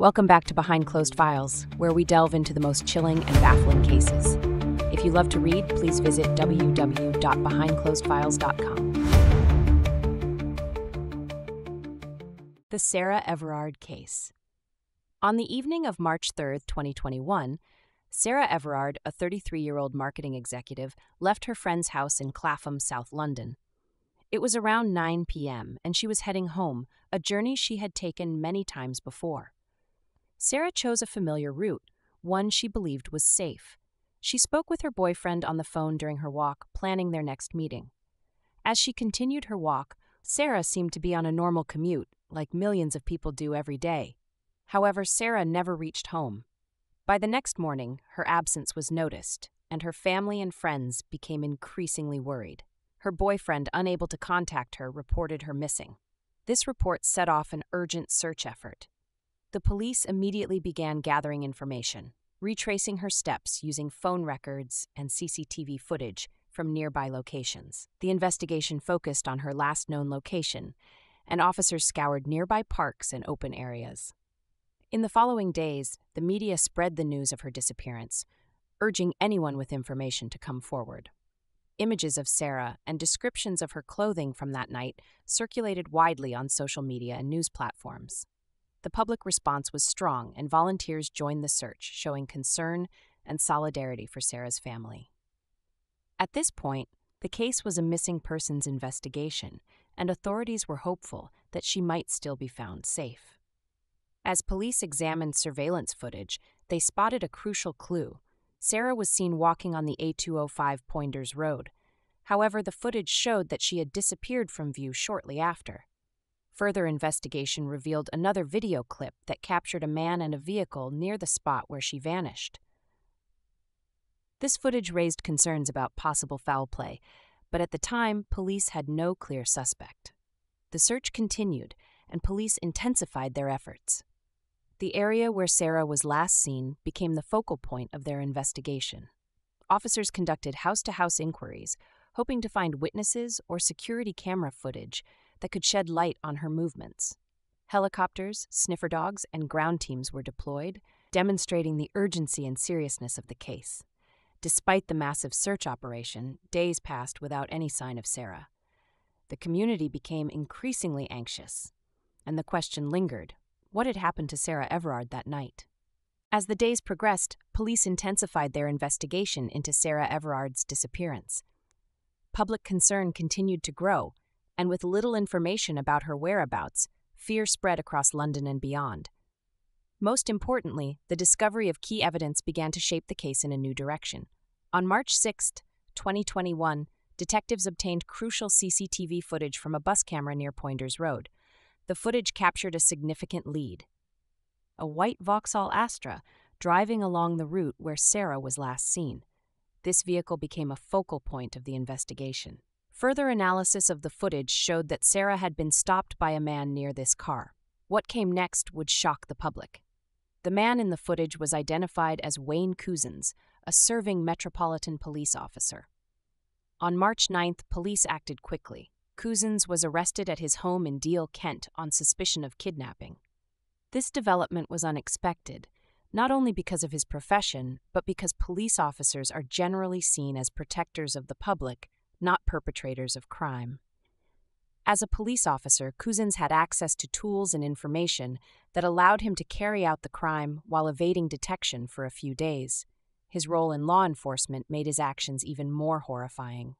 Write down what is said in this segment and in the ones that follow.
Welcome back to Behind Closed Files, where we delve into the most chilling and baffling cases. If you love to read, please visit www.behindclosedfiles.com. The Sarah Everard Case. On the evening of March 3, 2021, Sarah Everard, a 33-year-old marketing executive, left her friend's house in Clapham, South London. It was around 9 p.m., and she was heading home, a journey she had taken many times before. Sarah chose a familiar route, one she believed was safe. She spoke with her boyfriend on the phone during her walk, planning their next meeting. As she continued her walk, Sarah seemed to be on a normal commute, like millions of people do every day. However, Sarah never reached home. By the next morning, her absence was noticed, and her family and friends became increasingly worried. Her boyfriend, unable to contact her, reported her missing. This report set off an urgent search effort. The police immediately began gathering information, retracing her steps using phone records and CCTV footage from nearby locations. The investigation focused on her last known location, and officers scoured nearby parks and open areas. In the following days, the media spread the news of her disappearance, urging anyone with information to come forward. Images of Sarah and descriptions of her clothing from that night circulated widely on social media and news platforms. The public response was strong, and volunteers joined the search, showing concern and solidarity for Sarah's family. At this point, the case was a missing persons investigation, and authorities were hopeful that she might still be found safe. As police examined surveillance footage, they spotted a crucial clue. Sarah was seen walking on the A205 Poinders Road. However, the footage showed that she had disappeared from view shortly after. Further investigation revealed another video clip that captured a man and a vehicle near the spot where she vanished. This footage raised concerns about possible foul play, but at the time, police had no clear suspect. The search continued, and police intensified their efforts. The area where Sarah was last seen became the focal point of their investigation. Officers conducted house-to-house inquiries, hoping to find witnesses or security camera footage that could shed light on her movements. Helicopters, sniffer dogs, and ground teams were deployed, demonstrating the urgency and seriousness of the case. Despite the massive search operation, days passed without any sign of Sarah. The community became increasingly anxious, and the question lingered: what had happened to Sarah Everard that night? As the days progressed, police intensified their investigation into Sarah Everard's disappearance. Public concern continued to grow, and with little information about her whereabouts, fear spread across London and beyond. Most importantly, the discovery of key evidence began to shape the case in a new direction. On March 6, 2021, detectives obtained crucial CCTV footage from a bus camera near Poinders Road. The footage captured a significant lead: a white Vauxhall Astra driving along the route where Sarah was last seen. This vehicle became a focal point of the investigation. Further analysis of the footage showed that Sarah had been stopped by a man near this car. What came next would shock the public. The man in the footage was identified as Wayne Couzens, a serving Metropolitan Police officer. On March 9th, police acted quickly. Couzens was arrested at his home in Deal, Kent, on suspicion of kidnapping. This development was unexpected, not only because of his profession, but because police officers are generally seen as protectors of the public, not perpetrators of crime. As a police officer, Couzens had access to tools and information that allowed him to carry out the crime while evading detection for a few days. His role in law enforcement made his actions even more horrifying.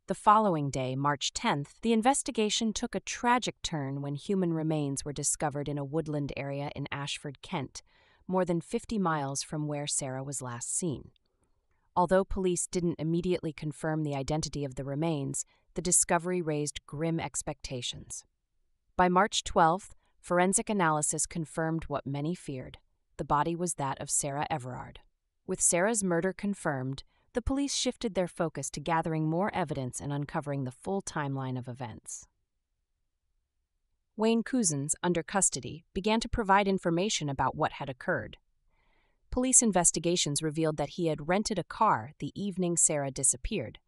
The following day, March 10th, the investigation took a tragic turn when human remains were discovered in a woodland area in Ashford, Kent, more than 50 miles from where Sarah was last seen. Although police didn't immediately confirm the identity of the remains, the discovery raised grim expectations. By March 12th, forensic analysis confirmed what many feared: the body was that of Sarah Everard. With Sarah's murder confirmed, the police shifted their focus to gathering more evidence and uncovering the full timeline of events. Wayne Couzens, under custody, began to provide information about what had occurred. Police investigations revealed that he had rented a car the evening Sarah disappeared,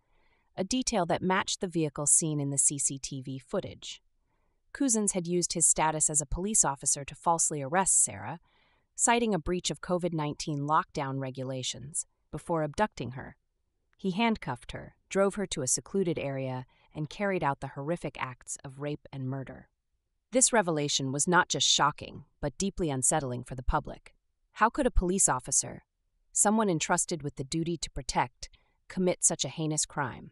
a detail that matched the vehicle seen in the CCTV footage. Cousins had used his status as a police officer to falsely arrest Sarah, citing a breach of COVID-19 lockdown regulations, before abducting her. He handcuffed her, drove her to a secluded area, and carried out the horrific acts of rape and murder. This revelation was not just shocking, but deeply unsettling for the public. How could a police officer, someone entrusted with the duty to protect, commit such a heinous crime?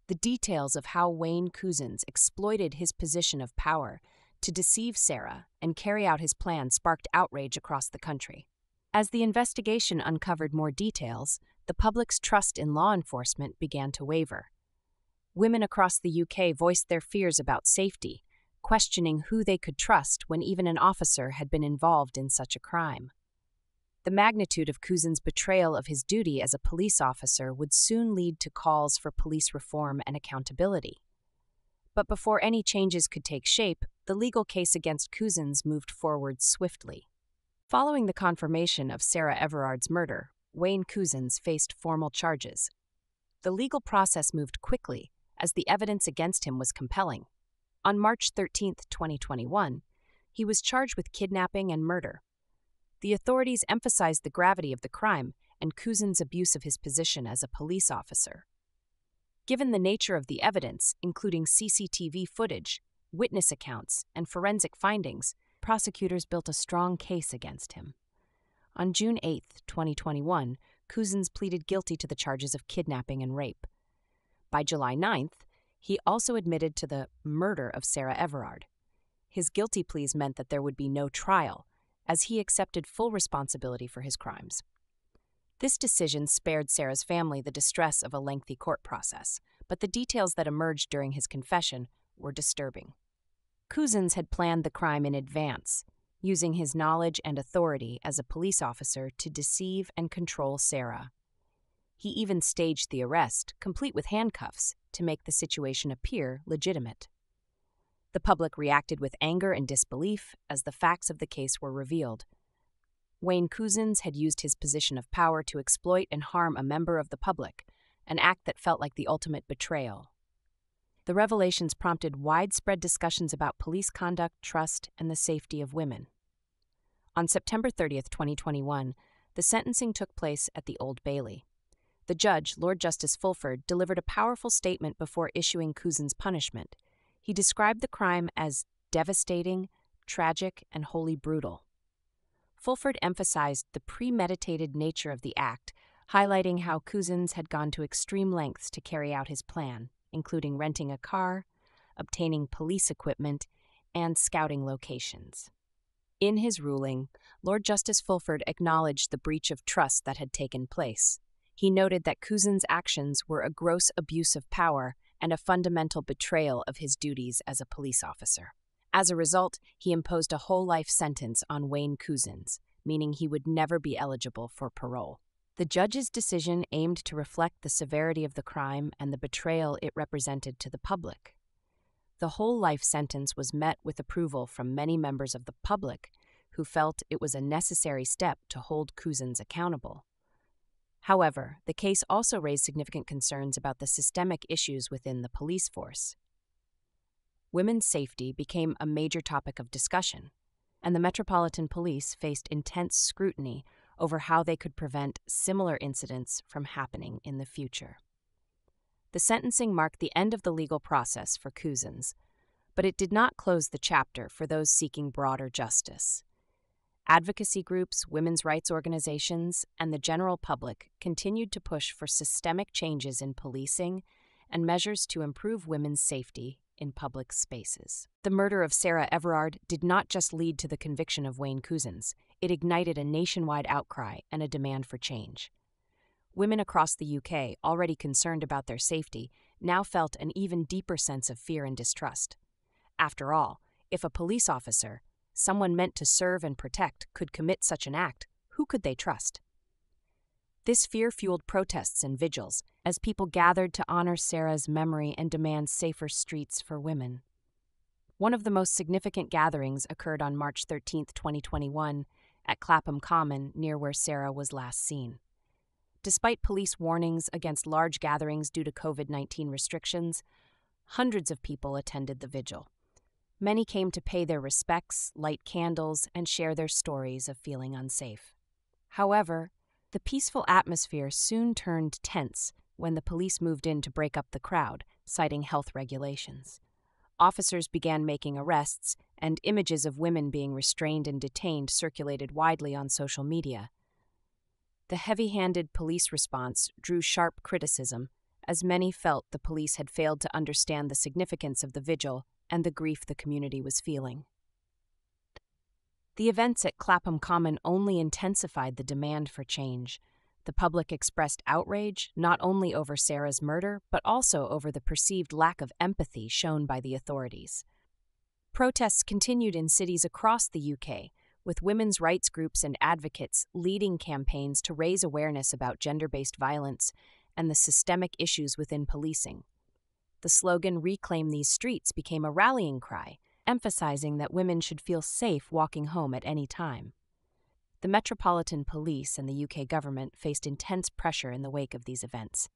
The details of how Wayne Cousins exploited his position of power to deceive Sarah and carry out his plan sparked outrage across the country. As the investigation uncovered more details, the public's trust in law enforcement began to waver. Women across the UK voiced their fears about safety, questioning who they could trust when even an officer had been involved in such a crime. The magnitude of Cousins' betrayal of his duty as a police officer would soon lead to calls for police reform and accountability. But before any changes could take shape, the legal case against Cousins moved forward swiftly. Following the confirmation of Sarah Everard's murder, Wayne Cousins faced formal charges. The legal process moved quickly, as the evidence against him was compelling. On March 13, 2021, he was charged with kidnapping and murder. The authorities emphasized the gravity of the crime and Cousins' abuse of his position as a police officer. Given the nature of the evidence, including CCTV footage, witness accounts, and forensic findings, prosecutors built a strong case against him. On June 8, 2021, Cousins pleaded guilty to the charges of kidnapping and rape. By July 9th, he also admitted to the murder of Sarah Everard. His guilty pleas meant that there would be no trial, as he accepted full responsibility for his crimes. This decision spared Sarah's family the distress of a lengthy court process, but the details that emerged during his confession were disturbing. Cousins had planned the crime in advance, using his knowledge and authority as a police officer to deceive and control Sarah. He even staged the arrest, complete with handcuffs, to make the situation appear legitimate. The public reacted with anger and disbelief as the facts of the case were revealed. Wayne Cousins had used his position of power to exploit and harm a member of the public, an act that felt like the ultimate betrayal. The revelations prompted widespread discussions about police conduct, trust, and the safety of women. On September 30, 2021, the sentencing took place at the Old Bailey. The judge, Lord Justice Fulford, delivered a powerful statement before issuing Cousins' punishment. He described the crime as devastating, tragic, and wholly brutal. Fulford emphasized the premeditated nature of the act, highlighting how Cousins had gone to extreme lengths to carry out his plan, including renting a car, obtaining police equipment, and scouting locations. In his ruling, Lord Justice Fulford acknowledged the breach of trust that had taken place. He noted that Cousins' actions were a gross abuse of power and a fundamental betrayal of his duties as a police officer. As a result, he imposed a whole-life sentence on Wayne Cousins, meaning he would never be eligible for parole. The judge's decision aimed to reflect the severity of the crime and the betrayal it represented to the public. The whole-life sentence was met with approval from many members of the public who felt it was a necessary step to hold Cousins accountable. However, the case also raised significant concerns about the systemic issues within the police force. Women's safety became a major topic of discussion, and the Metropolitan Police faced intense scrutiny over how they could prevent similar incidents from happening in the future. The sentencing marked the end of the legal process for Cousins, but it did not close the chapter for those seeking broader justice. Advocacy groups, women's rights organizations, and the general public continued to push for systemic changes in policing and measures to improve women's safety in public spaces. The murder of Sarah Everard did not just lead to the conviction of Wayne Cousins, it ignited a nationwide outcry and a demand for change. Women across the UK, already concerned about their safety, now felt an even deeper sense of fear and distrust. After all, if a police officer, someone meant to serve and protect, could commit such an act, who could they trust? This fear fueled protests and vigils as people gathered to honor Sarah's memory and demand safer streets for women. One of the most significant gatherings occurred on March 13, 2021, at Clapham Common, near where Sarah was last seen. Despite police warnings against large gatherings due to COVID-19 restrictions, hundreds of people attended the vigil. Many came to pay their respects, light candles, and share their stories of feeling unsafe. However, the peaceful atmosphere soon turned tense when the police moved in to break up the crowd, citing health regulations. Officers began making arrests, and images of women being restrained and detained circulated widely on social media. The heavy-handed police response drew sharp criticism, as many felt the police had failed to understand the significance of the vigil and the grief the community was feeling. The events at Clapham Common only intensified the demand for change. The public expressed outrage not only over Sarah's murder, but also over the perceived lack of empathy shown by the authorities. Protests continued in cities across the UK, with women's rights groups and advocates leading campaigns to raise awareness about gender-based violence and the systemic issues within policing. The slogan "Reclaim These Streets" became a rallying cry, emphasizing that women should feel safe walking home at any time. The Metropolitan Police and the UK government faced intense pressure in the wake of these events.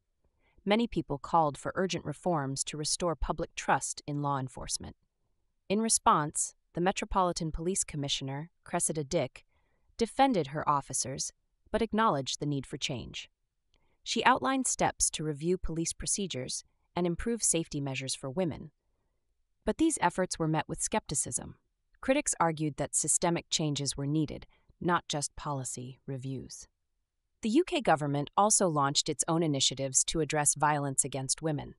Many people called for urgent reforms to restore public trust in law enforcement. In response, the Metropolitan Police Commissioner, Cressida Dick, defended her officers but acknowledged the need for change. She outlined steps to review police procedures and improve safety measures for women. But these efforts were met with skepticism. Critics argued that systemic changes were needed, not just policy reviews. The UK government also launched its own initiatives to address violence against women.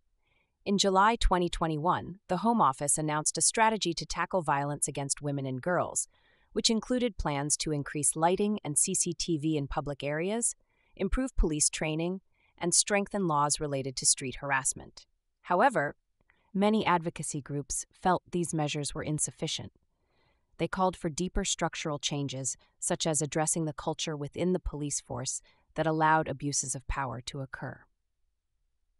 In July 2021, the Home Office announced a strategy to tackle violence against women and girls, which included plans to increase lighting and CCTV in public areas, improve police training, and strengthen laws related to street harassment. However, many advocacy groups felt these measures were insufficient. They called for deeper structural changes, such as addressing the culture within the police force that allowed abuses of power to occur.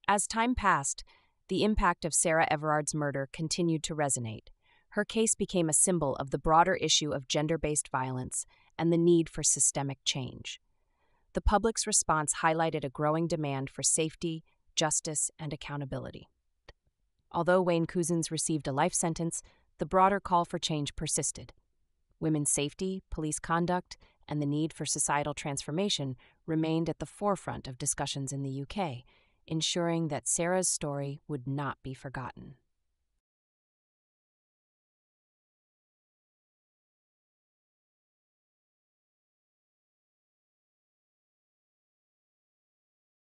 As time passed, the impact of Sarah Everard's murder continued to resonate. Her case became a symbol of the broader issue of gender-based violence and the need for systemic change. The public's response highlighted a growing demand for safety, justice, and accountability. Although Wayne Couzens received a life sentence, the broader call for change persisted. Women's safety, police conduct, and the need for societal transformation remained at the forefront of discussions in the UK, ensuring that Sarah's story would not be forgotten.